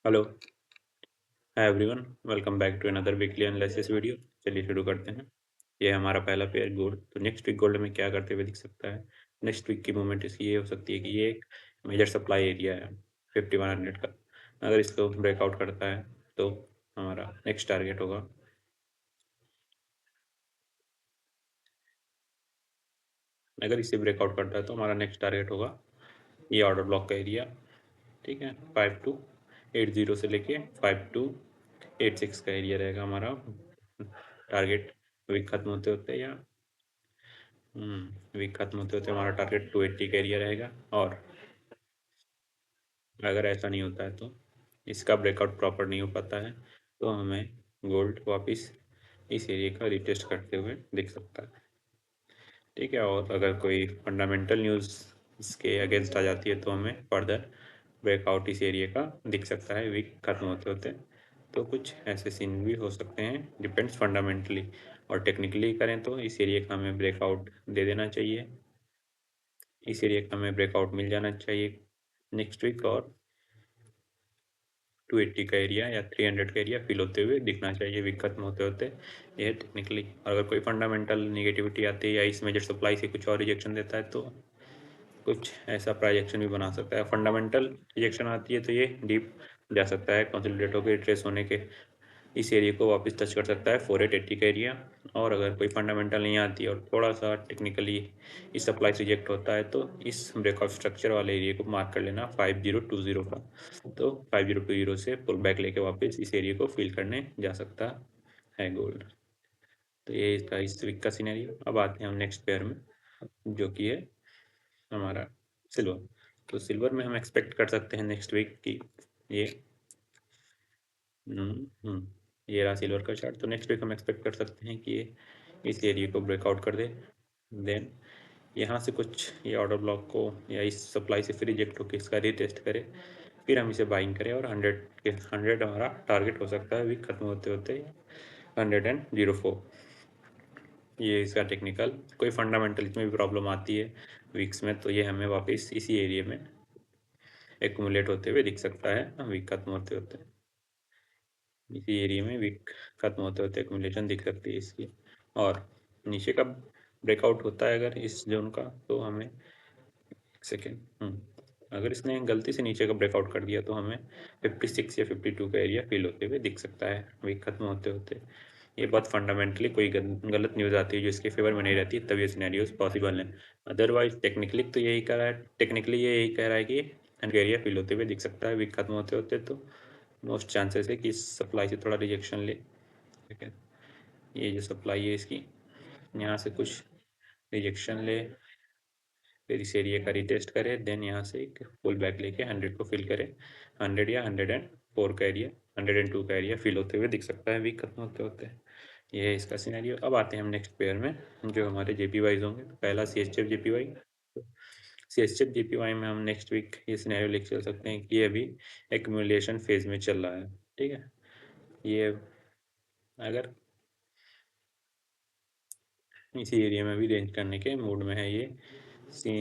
Hello. Hi everyone. Welcome back to another weekly analysis video. चलिए शुरू करते हैं। ये हमारा पहला पेयर गोल्ड। तो नेक्स्ट वीक गोल्ड में क्या करते हुए दिख सकता है? नेक्स्ट वीक की मूवमेंट इसकी ये हो सकती है कि ये एक मेजर सप्लाई एरिया है 5100 का। अगर इसको ब्रेकआउट करता है तो हमारा नेक्स्ट टारगेट होगा। अगर इसे ब्रेकआउट करता है तो हमारा नेक्स्ट टारगेट होगा ये ऑर्डर ब्लॉक का एरिया। ठीक है, 5280 से लेके 5286 का एरिया रहेगा हमारा टारगेट। वीक खत्म होते होते या वीक खत्म होते होते हमारा टारगेट 280 का एरिया रहेगा। और अगर ऐसा नहीं होता है तो इसका ब्रेकआउट प्रॉपर नहीं हो पाता है तो हमें गोल्ड वापस इस एरिया का रिटेस्ट करते हुए दिख सकता है। ठीक है, और अगर कोई फंडामेंटल न्यूज़ इसके अगेंस्ट आ जाती है तो हमें फर्दर ब्रेकआउट इस एरिया का दिख सकता है वीक खत्म होते होते। तो कुछ ऐसे सीन भी हो सकते हैं, डिपेंड्स फंडामेंटली। और टेक्निकली करें तो इस एरिया का हमें ब्रेकआउट दे देना चाहिए, इस एरिया का हमें ब्रेकआउट मिल जाना चाहिए नेक्स्ट वीक। और 280 का एरिया या 300 का एरिया फिल होते हुए दिखना चाहिए वीक खत्म होते होते। ये है टेक्निकली। अगर कोई फंडामेंटल निगेटिविटी आती है या इस मेजर सप्लाई से कुछ और रिजेक्शन देता है तो कुछ ऐसा प्राइजेक्शन भी बना सकता है। फंडामेंटल रिजेक्शन आती है तो ये डीप जा सकता है, कंसोलिडेट होकर ट्रेस होने के इस एरिया को वापस टच कर सकता है 4880 का एरिया। और अगर कोई फंडामेंटल नहीं आती और थोड़ा सा टेक्निकली इस सप्लाई से रिजेक्ट होता है तो इस ब्रेकआउट स्ट्रक्चर वाले एरिया को मार्क कर लेना 5020 का। तो 5020 से पुल बैक लेके वापस इस एरिया को फिल करने जा सकता है गोल्ड। तो ये इसका इस वीक का सिनेरियो। अब आते हैं हम नेक्स्ट पेयर में जो कि है हमारा सिल्वर। तो सिल्वर में हम एक्सपेक्ट कर सकते हैं नेक्स्ट वीक की ये ये रहा सिल्वर का चार्ट। तो नेक्स्ट वीक हम एक्सपेक्ट कर सकते हैं कि ये इस एरिया को ब्रेकआउट कर दे, देन यहाँ से कुछ ये ऑर्डर ब्लॉक को या इस सप्लाई से फिर रिजेक्ट होकर इसका रीटेस्ट करे, फिर हम इसे बाइंग करें और 100 हमारा टारगेट हो सकता है वीक खत्म होते होते 104। ये इसका टेक्निकल। कोई फंडामेंटल में भी प्रॉब्लम आती है वीक्स में तो ये हमें वापस इसी एरिया में एक्यूमुलेट होते हुए दिख सकता है वीक खत्म होते होते। इसी एरिया में वीक खत्म होते होते एक्यूमुलेशन दिख सकती है इसकी। और नीचे का ब्रेकआउट होता है अगर इस जोन का तो हमें सेकेंड अगर इसने गलती से नीचे का ब्रेकआउट कर दिया तो हमें 56 या 52 का एरिया फिल होते हुए दिख सकता है वीक खत्म होते होते। ये बहुत फंडामेंटली कोई गलत न्यूज़ आती है जो इसके फेवर में नहीं रहती तब ये सिनेरियोज पॉसिबल हैं। अदरवाइज टेक्निकली तो यही कह रहा है, टेक्निकली ये यही कह रहा है कि एरिया फिल होते हुए दिख सकता है वीक खत्म होते होते। तो मोस्ट चांसेस है कि इस सप्लाई से थोड़ा रिजेक्शन ले। ठीक है, ये जो सप्लाई है इसकी यहाँ से कुछ रिजेक्शन ले, फिर इस एरिया का रिटेस्ट करे, देन यहाँ से एक पुल बैक लेके 100 को फिल करे। 100 या 104 का एरिया, 102 का एरिया फिल होते हुए दिख सकता है वीक खत्म होते होते। ये है इसका सिनेरियो। अब आते हैं हम नेक्स्ट पेयर में जो हमारे जेपीवाईज होंगे। तो पहला C H F JPY. C H F JPY में हम नेक्स्ट वीक ये सिनेरियो लिख चल सकते हैं कि ये अभी एक्यूमुलेशन फेज में चल रहा है। ठीक है, ये अगर इसी एरिया में भी रेंज करने के मूड में है ये सी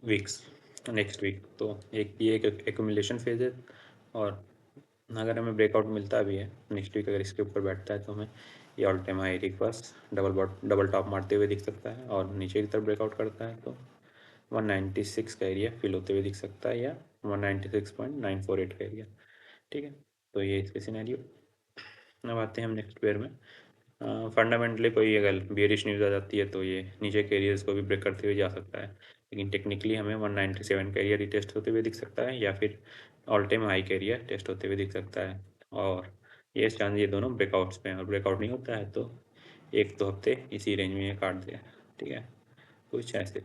वीक्स नेक्स्ट वीक। तो एक ये एक एक्यूमुलेशन फेज है। और अगर हमें ब्रेकआउट मिलता भी है नेक्स्ट वीक, अगर इसके ऊपर बैठता है तो हमें ये ऑल टाइम हाई एरिया के पास डबल टॉप मारते हुए दिख सकता है। और नीचे की तरफ ब्रेकआउट करता है तो 196 का एरिया फिल होते हुए दिख सकता है या 196.948 का एरिया। ठीक है, तो ये इसके सिनेरियो। अब आते हैं हम नेक्स्ट पेयर में। फंडामेंटली कोई अगर बेयरिश न्यूज़ आ जाती है तो ये नीचे के एरियाज को भी ब्रेक करते हुए जा सकता है, लेकिन टेक्निकली हमें 197 का एरिया रिटेस्ट होते हुए दिख सकता है या फिर ऑल टाइम हाई का एरिया टेस्ट होते हुए दिख सकता है। और ये चांस ये दोनों ब्रेकआउट्स पे हैं और ब्रेकआउट नहीं होता है तो एक दो हफ्ते इसी रेंज में ये काट दे। ठीक है, कुछ ऐसे।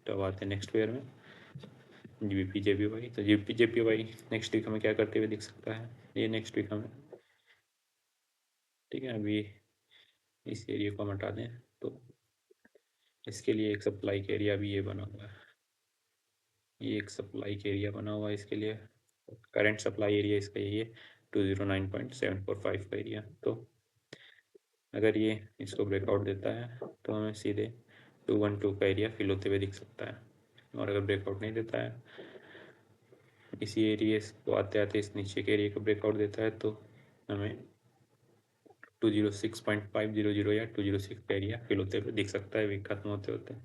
तो अब आते हैं नेक्स्ट पेयर में जीबीपी जेपीवाई। तो जीबीपी जेपीवाई नेक्स्ट वीक हमें क्या करते हुए दिख सकता है? ये नेक्स्ट वीक हमें, ठीक है, अभी इस एरिया को हम हटा दें तो इसके लिए एक सप्लाई का एरिया भी ये बना हुआ है। ये एक सप्लाई का एरिया बना हुआ है इसके लिए। करंट सप्लाई एरिया इसका यही है 209.745 का एरिया। तो अगर ये इसको ब्रेकआउट देता है तो हमें सीधे 212 का एरिया फिल होते हुए दिख सकता है। और अगर ब्रेकआउट नहीं देता है इसी एरिया को आते आते इस नीचे के एरिया को ब्रेकआउट देता है तो हमें 206.500 या 206 का एरिया फिल होते हुए दिख सकता है, वीक खत्म होते होते।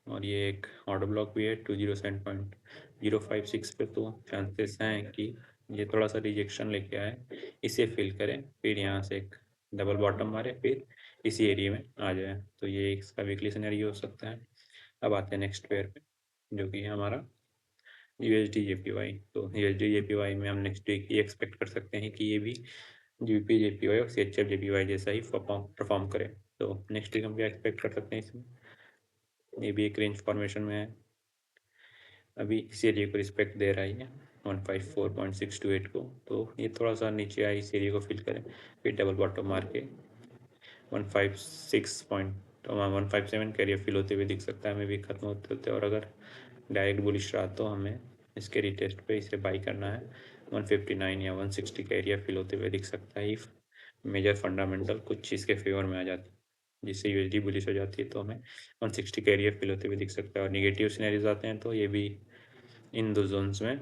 और ये एक ऑर्डर ब्लॉक भी है 207.056 पे, तो चांसेस हैं कि ये थोड़ा सा रिजेक्शन लेके आए, इसे फिल करें, फिर यहाँ से एक डबल बॉटम मारे, फिर इसी एरिया में आ जाए, तो ये इसका वीकली सिनेरियो हो सकता है। अब आते हैं नेक्स्ट पेयर पे, जो कि है हमारा USD JPY। तो USD JPY में हम नेक्स्ट वीक ये एक्सपेक्ट कर सकते हैं कि ये भी GBP JPY और CHF JPY जैसा ही परफॉर्म करे। तो नेक्स्ट वीक हम क्या एक्सपेक्ट कर सकते हैं इसमें, ये भी एक रेंज फॉर्मेशन में है, अभी इस एरिया को रिस्पेक्ट दे रहा है 154.628 को, तो ये थोड़ा सा नीचे आए, इस एरिया को फिल करें, फिर डबल बॉटम मार के 157 का एरिया फिल होते हुए दिख सकता है हमें भी खत्म होते होते। और अगर डायरेक्ट बुलिश रहा तो हमें इसके रिटेस्ट पे इसे बाई करना है, 159 या 160 का एरिया फिल होते हुए दिख सकता है। इफ मेजर फंडामेंटल कुछ इसके फेवर में आ जाती है, जिससे USD बुलिश हो जाती है, तो हमें 160 का एरिया फिल होते हुए दिख सकता है। और निगेटिव सिनेरियोज आते हैं तो ये भी इन दो जोन्स में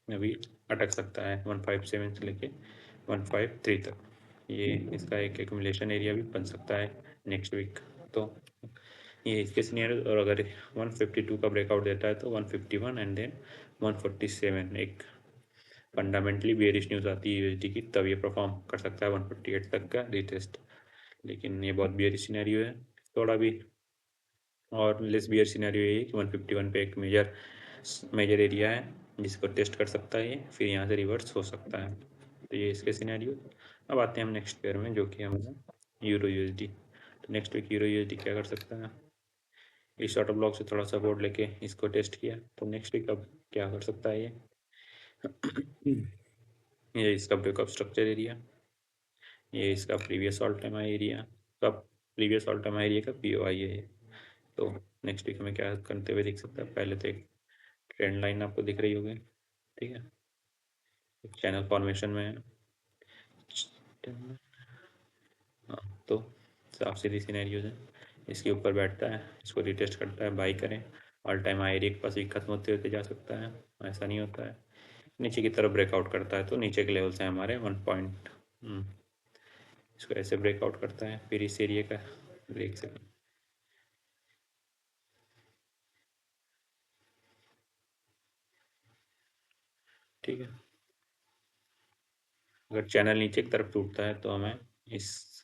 अभी अटक सकता है, 157 से लेके 153 तक। ये इसका एक एक्यूमुलेशन एरिया भी बन सकता है नेक्स्ट वीक। तो ये इसके सिनेरियो, और अगर 152 का ब्रेकआउट देता है तो 151 एंड देन 147 एक फंडामेंटली बेरिश न्यूज़ आती है USD की, तब ये परफॉर्म कर सकता है 148 तक का रिटेस्ट। लेकिन ये बहुत बेरिश सिनेरियो है थोड़ा भी, और लेस बियर सिनेरियो ये कि 151 पे एक मेजर एरिया है जिसको टेस्ट कर सकता है ये, फिर यहाँ से रिवर्स हो सकता है। तो ये इसके सिनेरियो। अब आते हैं हम नेक्स्ट पेयर में, जो कि हमारा यूरो USD। तो नेक्स्ट वीक यूरो USD क्या कर सकता है, इस ऑटो ब्लॉक से थोड़ा सपोर्ट लेके इसको टेस्ट किया, तो नेक्स्ट वीक अब क्या कर सकता है ये इसका ब्रेकअप स्ट्रक्चर एरिया, ये इसका previous all time high area, कब previous all time high area का POI है ये। तो नेक्स्ट वीक हमें क्या करते हुए दिख सकता है, पहले तो एक ट्रेंड लाइन आपको दिख रही होगी, ठीक है, चैनल फॉर्मेशन में है। हाँ, तो साफ सीधी सिनेरियोज है, इसके ऊपर बैठता है, इसको रिटेस्ट करता है, बाई करें, ऑल टाइम हाई एरिया के पास भी खत्म होते होते जा सकता है, ऐसा नहीं होता है। नीचे की तरफ ब्रेकआउट करता है तो नीचे के लेवल्स हैं हमारे 1 पॉइंट, इसको ऐसे ब्रेकआउट करता है, फिर इस एरिया का देख सकते, ठीक है। अगर चैनल नीचे की तरफ टूटता है तो हमें इस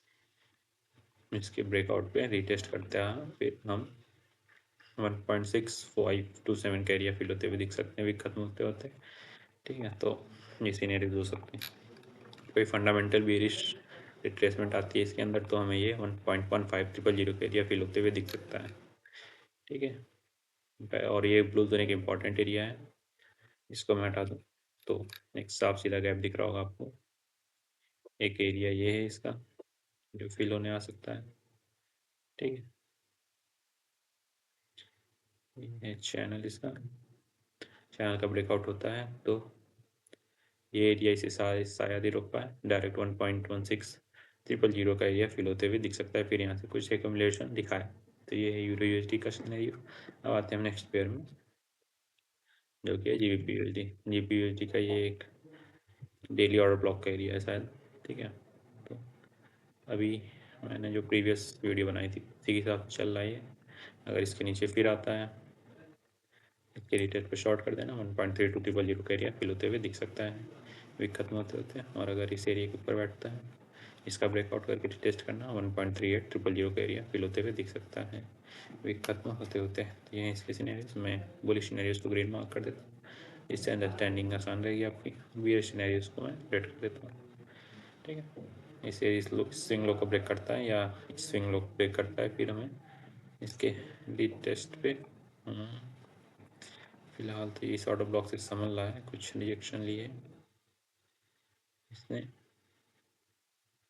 इसके ब्रेकआउट पे रिटेस्ट करते हैं, फिर हम 1.6527 का एरिया फिल होते हुए दिख सकते हैं वीक खत्म होते होते, ठीक है। तो ये सीनरीज हो सकते हैं, कोई फंडामेंटल बेरिश रिट्रेसमेंट आती है इसके अंदर तो हमें ये 1.15000 का एरिया फिल होते हुए दिख सकता है, ठीक है। और ये ब्लू जोन एक इम्पॉर्टेंट एरिया है, इसको मैं हटा दूँ तो एक साफ सीधा गैप दिख रहा होगा आपको, एक एरिया ये है इसका जो फिल होने आ सकता है, ठीक है। ये चैनल, इसका चैनल का ब्रेकआउट होता है तो ये एरिया इसे शायद ही रोक पाए, डायरेक्ट 1.1600 का एरिया फिल होते हुए दिख सकता है, फिर यहाँ से कुछ एकम्युलेशन दिखाए। तो ये है यूरो USD का सिनेरियो। अब आते हैं हम नेक्स्ट पेयर में, जो कि है GBP USD। GBP USD का ये एक डेली ऑर्डर ब्लॉक का एरिया है शायद, ठीक है। तो अभी मैंने जो प्रीवियस वीडियो बनाई थी उसी के हिसाब से चल रहा है ये, अगर इसके नीचे फिर आता है, इसके रिटेस्ट पे शॉर्ट कर देना, 1.3200 का एरिया फिल होते हुए दिख सकता है वीक खत्म होते होते। और अगर इस एरिया के ऊपर बैठता है, इसका ब्रेकआउट करके टेस्ट करना, 1.38000 का एरिया फिल होते हुए दिख सकता है वीक खत्म होते होते। तो ये इसके सिनेरियोज में बुलिश सिनेरियोज को ग्रीन मार्क कर देता हूँ, इससे अंडरस्टैंडिंग आसान रहेगी आपकी। बियर सिनेरियोज को मैं रेड कर देता हूँ, ठीक है। इसे इस स्विंग लो को ब्रेक करता है या स्विंग लो को ब्रेक करता है, फिर हमें इसके लीड टेस्ट पे फिलहाल तो इस ऑर्डर ब्लॉक से समझ रहा है, कुछ रिएक्शन लिए इसने,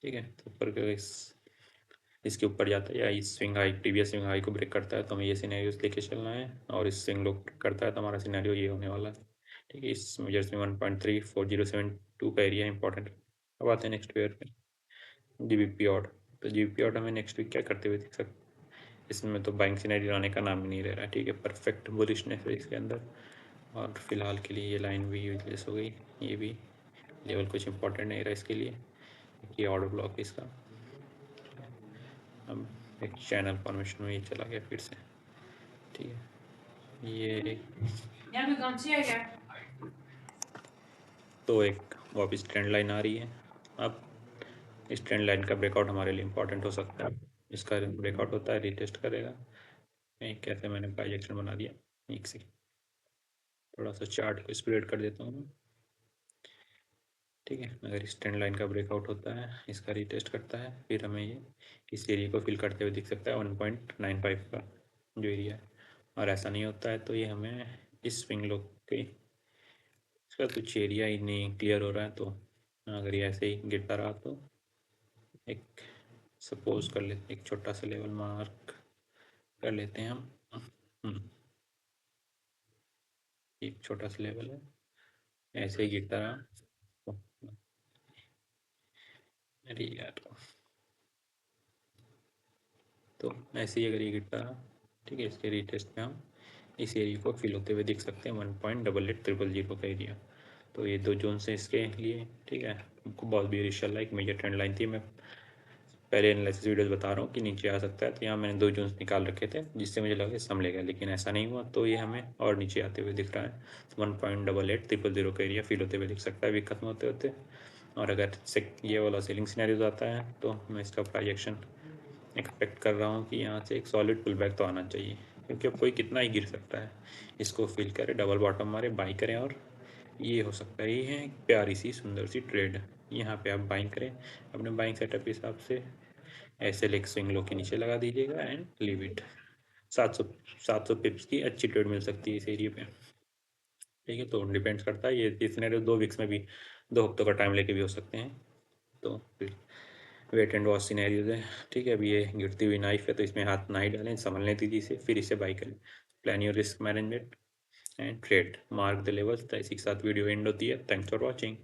ठीक है। तो ऊपर का इसके ऊपर जाता है या इस swing high, previous swing high को ब्रेक करता है तो हमें ये सिनेरियोस लेके चलना है, और इस स्विंग लो ब्रेक करता है तो हमारा सिनेरियो ये होने वाला है, ठीक है। इस मेजर्स में 1.34072 का एरिया इंपॉर्टेंट। अब आते हैं नेक्स्ट पेयर पे, GBP ऑर्डर। तो GBP ऑर्डर हमें नेक्स्ट वीक क्या करते हुए दिख सकते हैं, इसमें तो बाइंग सिनेरियो आने का नाम ही नहीं ले रहा है, ठीक है। परफेक्ट बुलिशनेस है इसके अंदर, और फिलहाल के लिए ये लाइन भी यूजलेस हो गई। ये भी लेवल कुछ इंपॉर्टेंट नहीं रहा इसके लिए, ये ऑर्डर ब्लॉक इसका। अब एक चैनल फॉर्मेशन में ये चला गया फिर से, ठीक है। ये तो एक वापस ट्रेंड लाइन आ रही है। अब इस ट्रेंड लाइन का ब्रेकआउट हमारे लिए इम्पोर्टेंट हो सकता है। इसका ब्रेकआउट होता है, रीटेस्ट करेगा। कैसे मैंने बाइजेक्शन बना दिया, एक से थोड़ा सा चार्ट को स्प्रेड कर देता हूँ मैं, ठीक है। अगर इस ट्रेंड लाइन का ब्रेकआउट होता है, इसका रीटेस्ट करता है, फिर हमें ये इस एरिया को फिल करते हुए दिख सकता है 1.95 का जो एरिया है। और ऐसा नहीं होता है तो ये हमें इस स्विंग लो के इसका कुछ एरिया ही नहीं क्लियर हो रहा है, तो अगर ये ऐसे ही गिरता रहा तो एक सपोज कर लेते, एक छोटा सा लेवल मार्क कर लेते हैं हम। एक छोटा सा लेवल है, ऐसे ही गिरता रहा। अरे यार, तो ऐसे ही अगर ये गिरता रहा, ठीक है, इसके रीटेस्ट में हम इस एरिया को फिल होते हुए देख सकते हैं 1.8800 का एरिया। तो ये दो जोन से इसके लिए, ठीक है। हमको बहुत बेरिश चल रहा है, एक मेजर ट्रेंड लाइन थी, मैं पहले एनालिसिस वीडियोस बता रहा हूँ कि नीचे आ सकता है, तो यहाँ मैंने दो जोन्स निकाल रखे थे जिससे मुझे लगा समलेगा, लेकिन ऐसा नहीं हुआ। तो ये हमें और नीचे आते हुए दिख रहा है, 1.8800 का एरिया फिल होते हुए दिख सकता है अभी खत्म होते होते। और अगर ये वाला सेलिंग सिनेरियोज आता है तो मैं इसका प्राइजेक्शन एक्सपेक्ट कर रहा हूँ कि यहाँ से एक सॉलिड पुल बैक तो आना चाहिए, क्योंकि अब कोई कितना ही गिर सकता है। इसको फिल करे, डबल बॉटम मारे, बाई करें, और ये हो सकता है, ये है एक प्यारी सी सुंदर सी ट्रेड। यहाँ पे आप बाइंग करें अपने बाइंग सेटअप के हिसाब से, ऐसे लेग स्विंग लो के नीचे लगा दीजिएगा एंड लीव इट। 700 पिप्स की अच्छी ट्रेड मिल सकती है इस एरिया पे, ठीक है। तो डिपेंड्स करता है, ये सिनेरियो 2 वीक्स में भी, 2 हफ्तों का टाइम लेके भी हो सकते हैं। तो फिर वेट एंड वॉच सिनेरियोज है, ठीक है। अभी ये गिरती हुई नाइफ है तो इसमें हाथ ना ही डालें, संभलने दीजिए इसे, फिर इसे बाई करें। Plan your risk management and trade, mark the levels. तो इसी के साथ वीडियो एंड होती है। Thanks for watching.